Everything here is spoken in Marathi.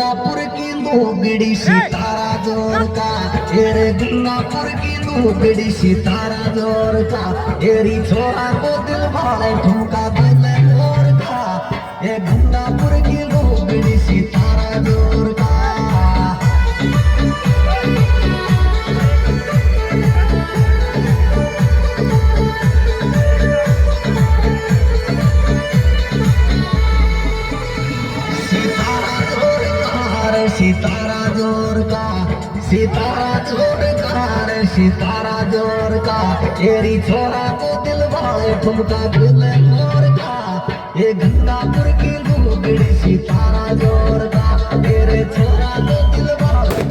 गंगापुर की लोगड़ी सितारा जोर का, तेरे गंगापुर की लोगड़ी सितारा जोर का, तेरी छोरा को दिल भाले ठुमका बोले मोर का, ये गंगापुर की लोगड़ी सितारा जोर का। सितारा जोर का, सितारा जोर का रे सितारा जोर का, तेरी छोरा को दिल वाले ठुमका बोले मोर का, ये गंगापुर की लोगड़ी सितारा जोर का, तेरे छोरा को दिल वाले